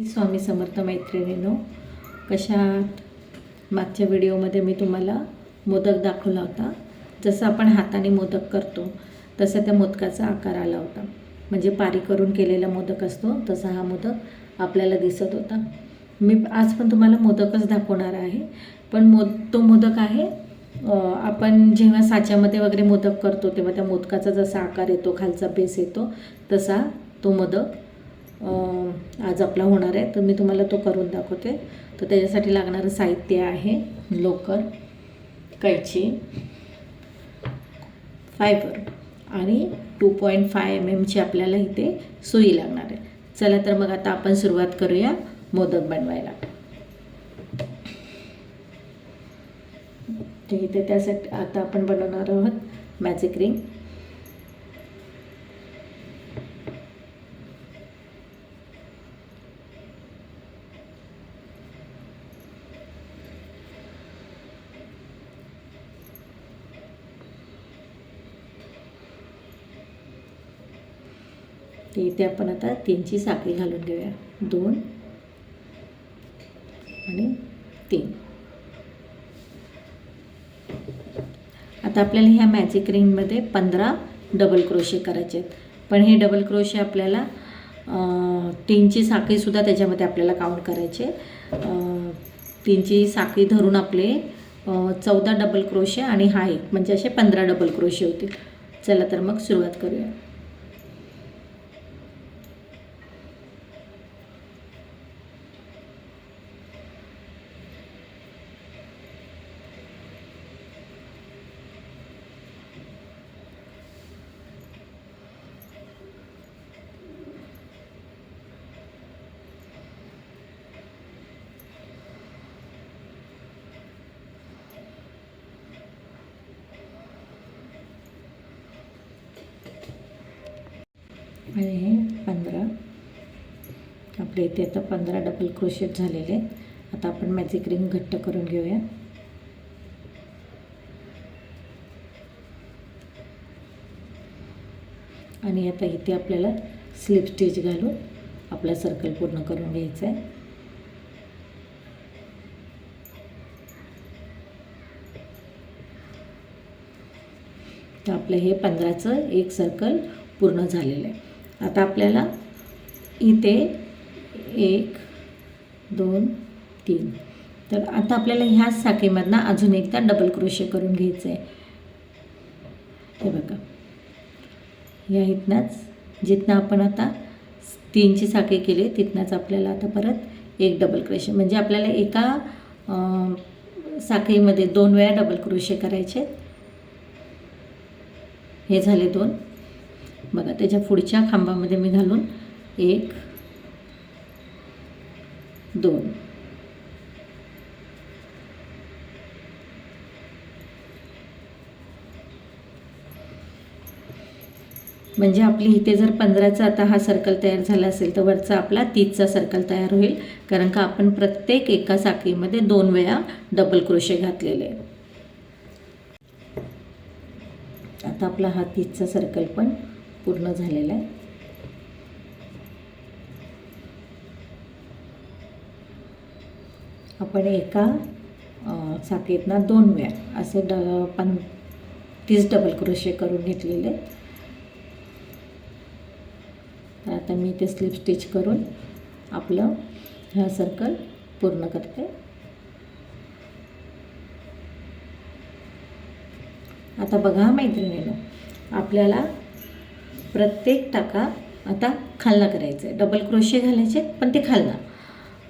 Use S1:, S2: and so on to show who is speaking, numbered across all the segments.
S1: स्वामी समर्थ मैत्रिणींनो, कशा आहात? मागच्या व्हिडिओमध्ये मी तुम्हाला मोदक दाखवला होता. जसं आपण हाताने मोदक करतो तसा त्या मोदकाचा आकार आला होता. म्हणजे पारी करून केलेला मोदक असतो तसा हा मोदक आपल्याला दिसत होता. मी आज पण तुम्हाला मोदकच दाखवणार आहे. पण तो मोदक आहे आपण जेव्हा साच्यामध्ये वगैरे मोदक करतो तेव्हा त्या मोदकाचा जसा आकार येतो, खालचा बेस येतो, तसा तो मोदक आज आपला होणार आहे. तर मी तुम्हाला तो करून दाखवते. तर त्याच्यासाठी लागणारं साहित्य आहे लोकर, कैची, फायबर आणि 2.5 mm ची आपल्याला इथे सुई लागणार आहे. चला तर मग आता आपण सुरुवात करूया मोदक बनवायला. ठीक आहे, त्यासाठी आता आपण बनवणार आहोत मॅजिक रिंग. ते इथे आपण आता 3ची साखळी घालून घेऊया. 2 आणि 3. आता आपल्याला ह्या मॅजिक रिंगमध्ये 15 डबल क्रोशे करायचे आहेत. पण हे डबल क्रोशे आपल्याला 3ची साखळीसुद्धा त्याच्यामध्ये आपल्याला काउंट करायचे. 3ची साखळी धरून आपले 14 डबल क्रोशे आणि हा एक म्हणजे असे 15 डबल क्रोशे होतील. चला तर मग सुरुवात करूया. आणि हे 15 आपले इथे आता 15 डबल क्रोशेट झालेले. आता आपण मॅजिक रिंग घट्ट करून घेऊया. आणि आता इथे आपल्याला स्लिप स्टिच घालून आपला सर्कल पूर्ण करून घ्यायचा आहे. तर आपलं हे 15चं एक सर्कल पूर्ण झालेलं आहे. आता आपल्याला इथे 1 2 3. तर आता आपल्याला ह्याच साखळीमधनं अजून एकदा डबल क्रोशे करून घ्यायचं आहे. हे बघा, या इथनंच जिथनं आपण आता 3ची साखळी केली तिथनंच आपल्याला आता परत एक डबल क्रोशे, म्हणजे आपल्याला एका साखळीमध्ये 2 वेळा डबल क्रोशे करायचे. हे झाले 2. बघा, त्याच्या पुढच्या खांबामध्ये मी घालून 1 2. म्हणजे आपली इथे जर 15चा आता हा सर्कल तयार झाला असेल तर वरचा आपला 30चा सर्कल तयार होईल, कारण का आपण प्रत्येक एका साखळीमध्ये 2 वेळा डबल क्रोशे घातलेले. आता आपला हा 30चा सर्कल पण पूर्ण झालेला आहे. आपण एका साखळीतनं 2 वेळा असे 30 डबल क्रोशे करून घेतलेले. तर आता मी ते स्लिप स्टिच करून आपलं हा सर्कल पूर्ण करते. आता बघा मैत्रिणींनो, आपल्याला प्रत्येक टाका आता खालना करायचं आहे. डबल क्रोशे घालायचे पण ते खालना.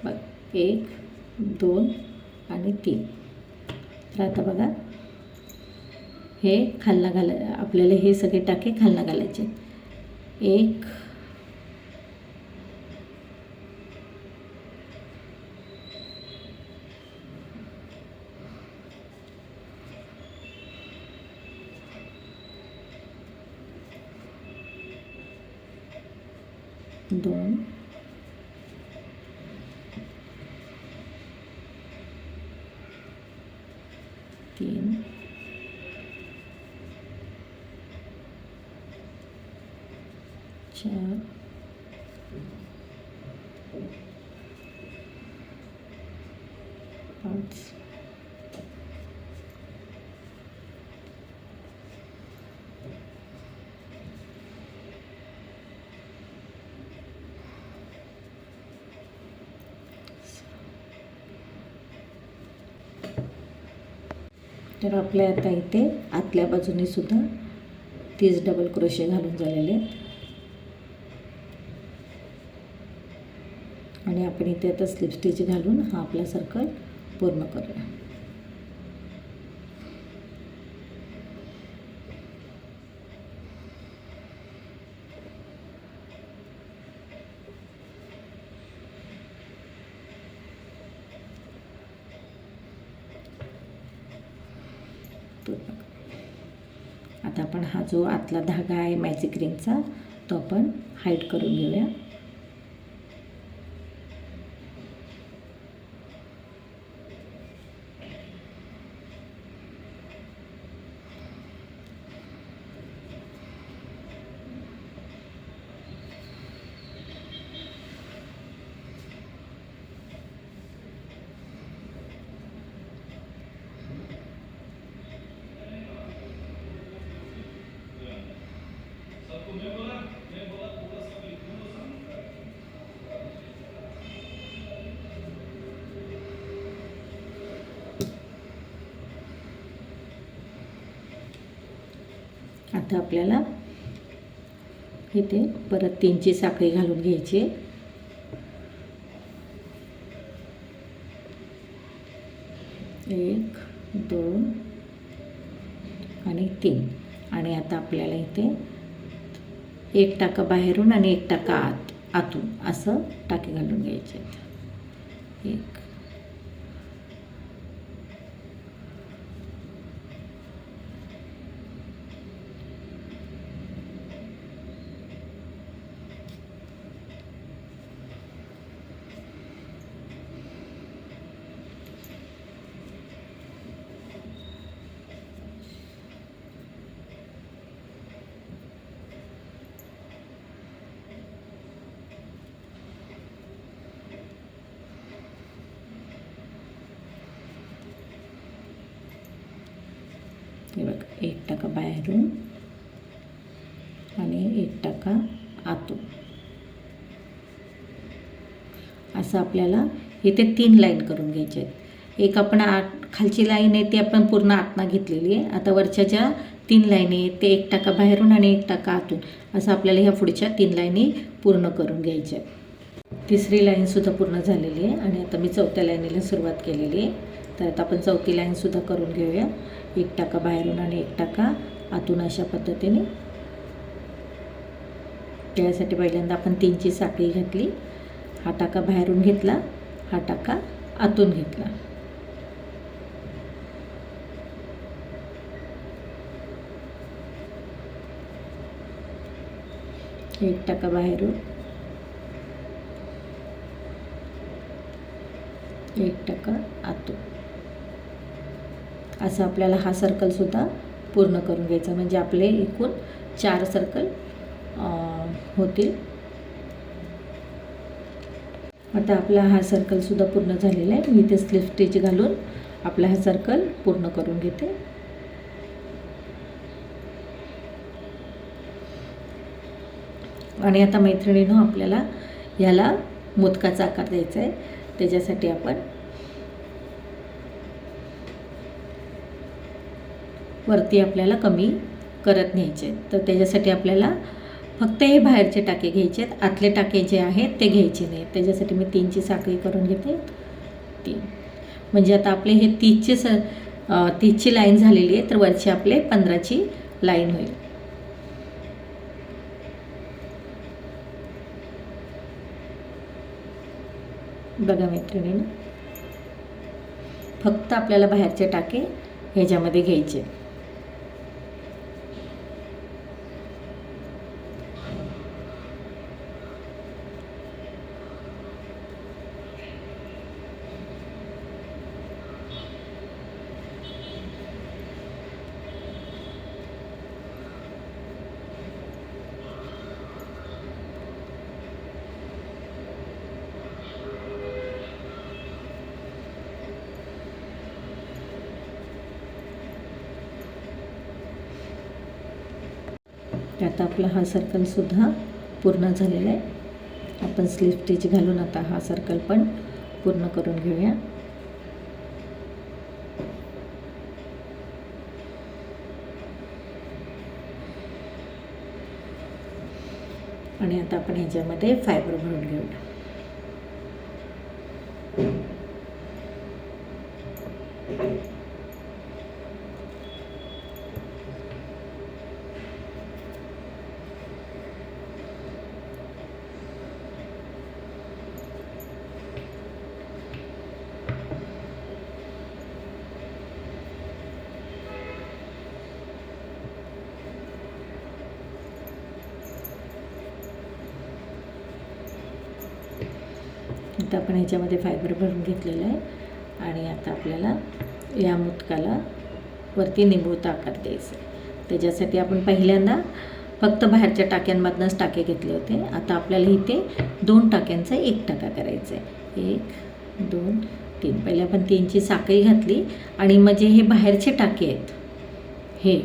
S1: बघ, 1 2 आणि 3. तर आता बघा, हे खालना आपल्याला हे सगळे टाके खालना घालायचे. 1 2 3 4 5. तर आपल्या आता इथे आतल्या बाजूने सुद्धा 30 डबल क्रोशे घालून झालेले आहेत आणि आपण इथे आता स्लिप स्टिच घालून हा आपला सर्कल पूर्ण करूया. आता आपण हा जो आतला धागा आहे मॅजिक रिंगचा तो आपण हाईड करून घेऊया. आता आपल्याला इथे परत 3ची साखळी घालून घ्यायची. 1 2 आणि 3 आणि आता आपल्याला इथे 1 टाका बाहेरून आणि 1 टाका आतून असं टाके घालून घ्यायचे. 1 हे बघा 1 टाका बाहेरून आणि 1 टाका आतून असं आपल्याला इथे 3 लाईन करून घ्यायचे आहेत. एक आपण खालची लाईन आहे ती आपण पूर्ण आतनं घेतलेली आहे. आता वरच्या ज्या 3 लाईनी आहेत ते 1 टाका बाहेरून आणि 1 टाका आतून असं आपल्याला ह्या पुढच्या 3 लाईनी पूर्ण करून घ्यायच्या. 3री लाईनसुद्धा पूर्ण झालेली आहे आणि आता मी 4थ्या लाईनीला सुरुवात केलेली आहे. तर आता आपण 4थी लाईनसुद्धा करून घेऊया. 1 टाका बाहेरून आणि 1 टाका आतून अशा पद्धतीने. त्यासाठी पहिल्यांदा आपण 3ची साखळी घातली. हा टाका बाहेरून घेतला, हा टाका आतून घेतला. एक टाका बाहेरून, 1 टाका आतून असं आपल्याला हा सर्कलसुद्धा पूर्ण करून घ्यायचा. म्हणजे आपले एकूण 4 सर्कल होतील. आता आपला हा सर्कलसुद्धा पूर्ण झालेला आहे. मी इथे स्लिप स्टिच घालून आपला हा सर्कल पूर्ण करून घेते. आणि आता मैत्रिणींनो आपल्याला ह्याला मोदकाचा आकार द्यायचा आहे. त्याच्यासाठी आपण वरती आपल्याला कमी करत न्यायचे. तर त्याच्यासाठी आपल्याला फक्त हे बाहेरचे टाके घ्यायचे आहेत, आतले टाके जे आहेत ते घ्यायचे नाहीत. त्याच्यासाठी मी 3ची साखळी करून घेते. 3 म्हणजे आता आपले हे 30ची लाईन झालेली आहे. तर वरची आपले 15ची लाईन होईल. बघा मैत्रिणींनो, फक्त आपल्याला बाहेरचे टाके ह्याच्यामध्ये घ्यायचे. आता आपला हा सर्कलसुद्धा पूर्ण झालेला आहे. आपण स्लिप स्टिच घालून आता हा सर्कल पण पूर्ण करून घेऊया. आणि आता आपण ह्याच्यामध्ये फायबर भरून घेऊया. आता आपण ह्याच्यामध्ये फायबर भरून घेतलेलं आहे. आणि आता आपल्याला या मोदकाला वरती निमुळता आकार द्यायचा आहे. त्याच्यासाठी आपण पहिल्यांदा फक्त बाहेरच्या टाक्यांमधनंच टाके घेतले होते. आता आपल्याला इथे 2 टाक्यांचा 1 टाका करायचा आहे. 1 2 3. पहिले आपण 3ची साखळी घातली आणि म्हणजे हे बाहेरचे टाके आहेत, हे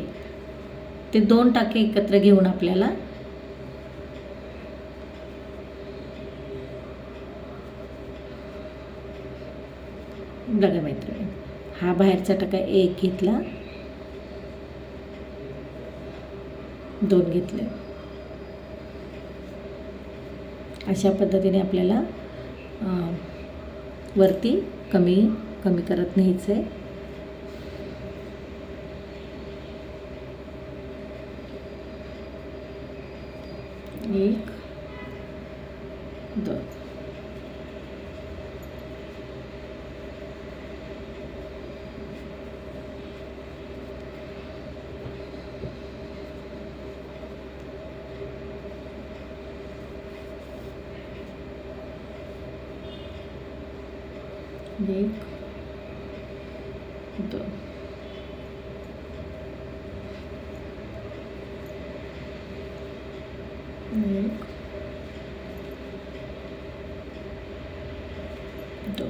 S1: ते 2 टाके एकत्र घेऊन आपल्याला बघा मैत्रिणी, हा बाहेरचा टाका 1 घेतला, 2 घेतले. अशा पद्धतीने आपल्याला वरती कमी कमी करत न्यायचं आहे. एक 2. एक 2. एक 2.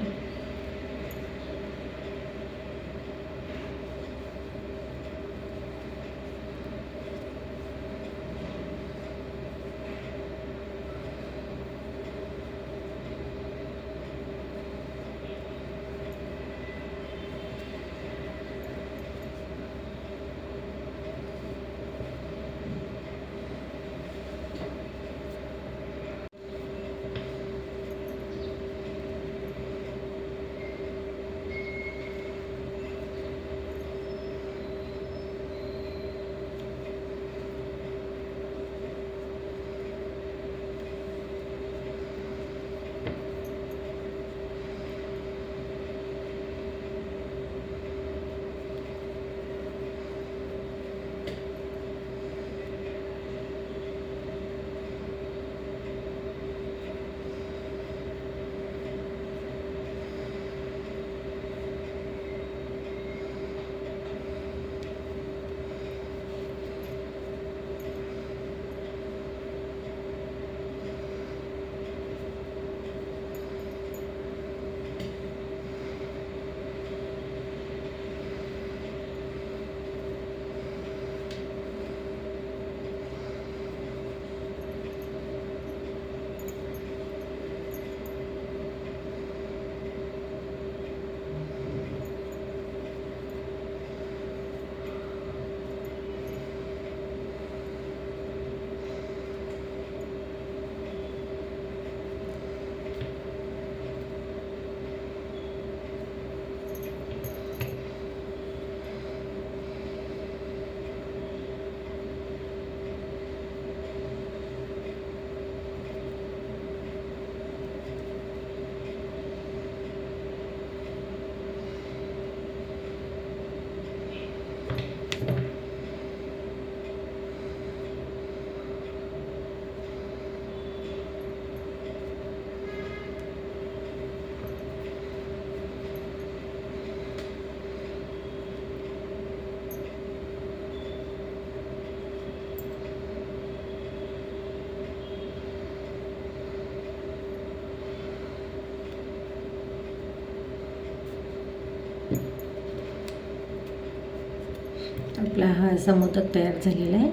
S1: आपला हा असा मोदक तयार झालेला आहे.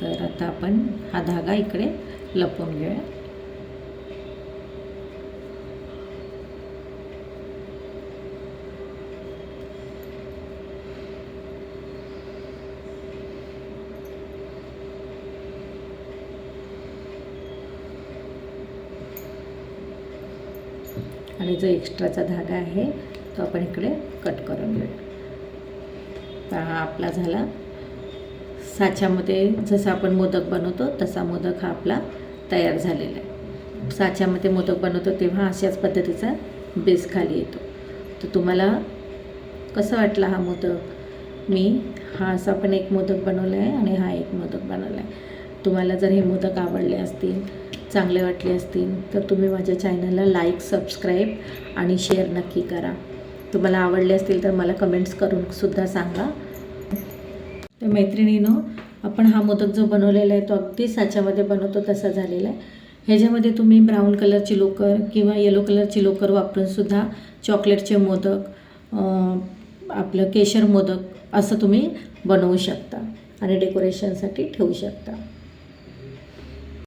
S1: तर आता आपण हा धागा इकडे लपवून घेऊया. आणि जो एक्स्ट्राचा धागा आहे तो आपण इकडे कट करून घेऊया. तर हा आपला झाला साच्यामध्ये जसं आपण मोदक बनवतो तसा मोदक हा आपला तयार झालेला आहे. साच्यामध्ये मोदक बनवतो तेव्हा अशाच पद्धतीचा बेस खाली येतो. तर तुम्हाला कसं वाटला हा मोदक? मी हा असा पण एक मोदक बनवला आहे आणि हा एक मोदक बनवला आहे. तुम्हाला जर हे मोदक आवडले असतील, चांगले वाटले असतील तर तुम्ही माझ्या चॅनलला लाईक, सबस्क्राईब आणि शेअर नक्की करा. तुम्हाला आवडले असतील तर मला कमेंट्स करून सुद्धा सांगा. तर मैत्रिणींनो, आपण हा मोदक जो बनवलेला आहे तो अगदी साच्यामध्ये बनवतो तसा झालेला आहे. ह्याच्यामध्ये तुम्ही ब्राऊन कलरची लोकर किंवा येलो कलरची लोकर वापरूनसुद्धा चॉकलेटचे मोदक, आपलं केशर मोदक असं तुम्ही बनवू शकता आणि डेकोरेशनसाठी ठेवू शकता.